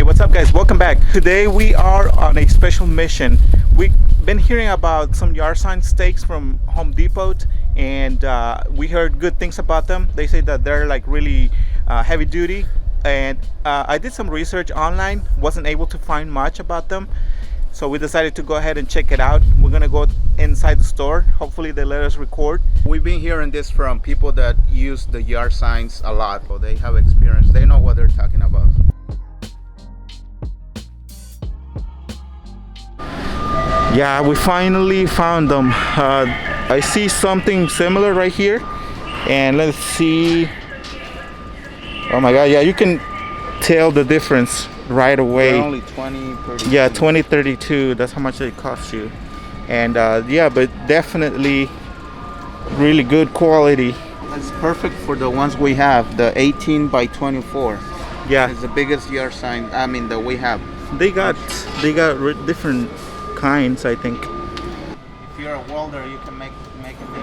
what's up guys? Welcome back. Today we are on a special mission. We've been hearing about some yard sign stakes from Home Depot, and we heard good things about them. They say that they're like really heavy duty, and I did some research online, wasn't able to find much about them. So we decided to go ahead and check it out. We're gonna go inside the store. Hopefully they let us record. We've been hearing this from people that use the yard signs a lot, so they have experience. They know what they're talking about. Yeah, we finally found them. I see something similar right here, and let's see. Oh my god, yeah, you can tell the difference right away. They're only 20, 30. Yeah, 20, 32. That's how much it costs you. And yeah, but definitely really good quality. It's perfect for the ones we have, the 18 by 24. Yeah, It's the biggest yard sign, that we have. they got different kinds, I think. If you're a welder, you can make them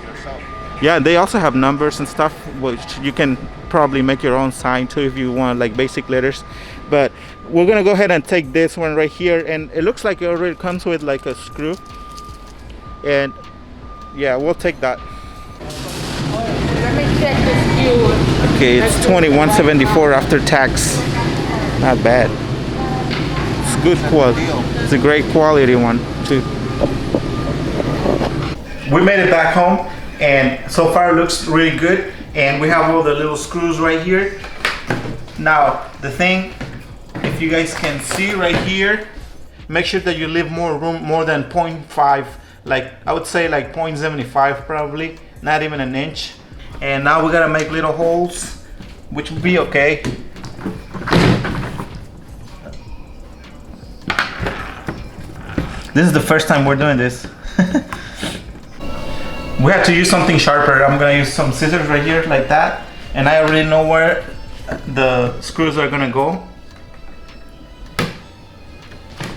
yourself. Yeah, they also have numbers and stuff, which you can probably make your own sign too if you want, like basic letters. But we're gonna go ahead and take this one right here, and it looks like it already comes with like a screw. And yeah, we'll take that. Let me check this fuel. Okay, it's $21.74 after tax. Not bad. It's good quality. It's a great quality one too. We made it back home, and so far it looks really good. And we have all the little screws right here. Now the thing, if you guys can see right here, make sure that you leave more room, more than 0.5, like I would say like 0.75 probably, not even an inch. And now we gotta make little holes, which will be okay. This is the first time we're doing this. We have to use something sharper. I'm gonna use some scissors right here like that, and I already know where the screws are gonna go.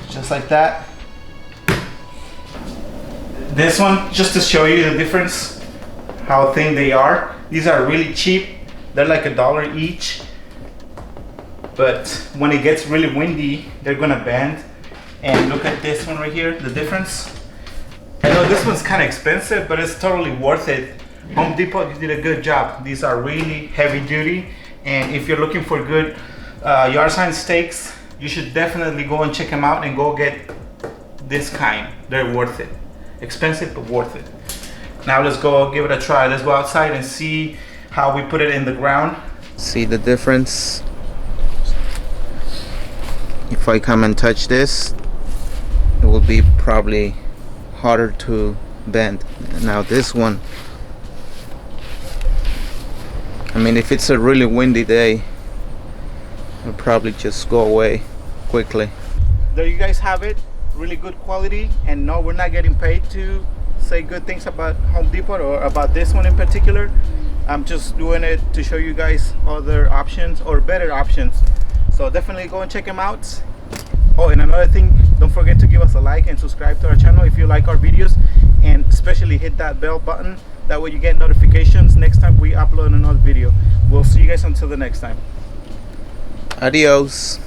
Just like that. This one, just to show you the difference, how thin they are. These are really cheap. They're like $1 each. But when it gets really windy, they're gonna bend. And look at this one right here, the difference. I know this one's kind of expensive, but it's totally worth it. Home Depot, you did a good job. These are really heavy duty. And if you're looking for good yard sign stakes, you should definitely go and check them out and go get this kind. They're worth it. Expensive, but worth it. Now let's go give it a try. Let's go outside and see how we put it in the ground. See the difference? If I come and touch this, it will be probably harder to bend. Now this one, if it's a really windy day, it'll probably just go away quickly. There you guys have it. Really good quality. And no, we're not getting paid to say good things about Home Depot or about this one in particular. I'm just doing it to show you guys other options or better options. So definitely go and check them out. Oh, and another thing, don't forget to give us a like and subscribe to our channel if you like our videos, and especially hit that bell button. That way you get notifications next time we upload another video. We'll see you guys until the next time. Adios.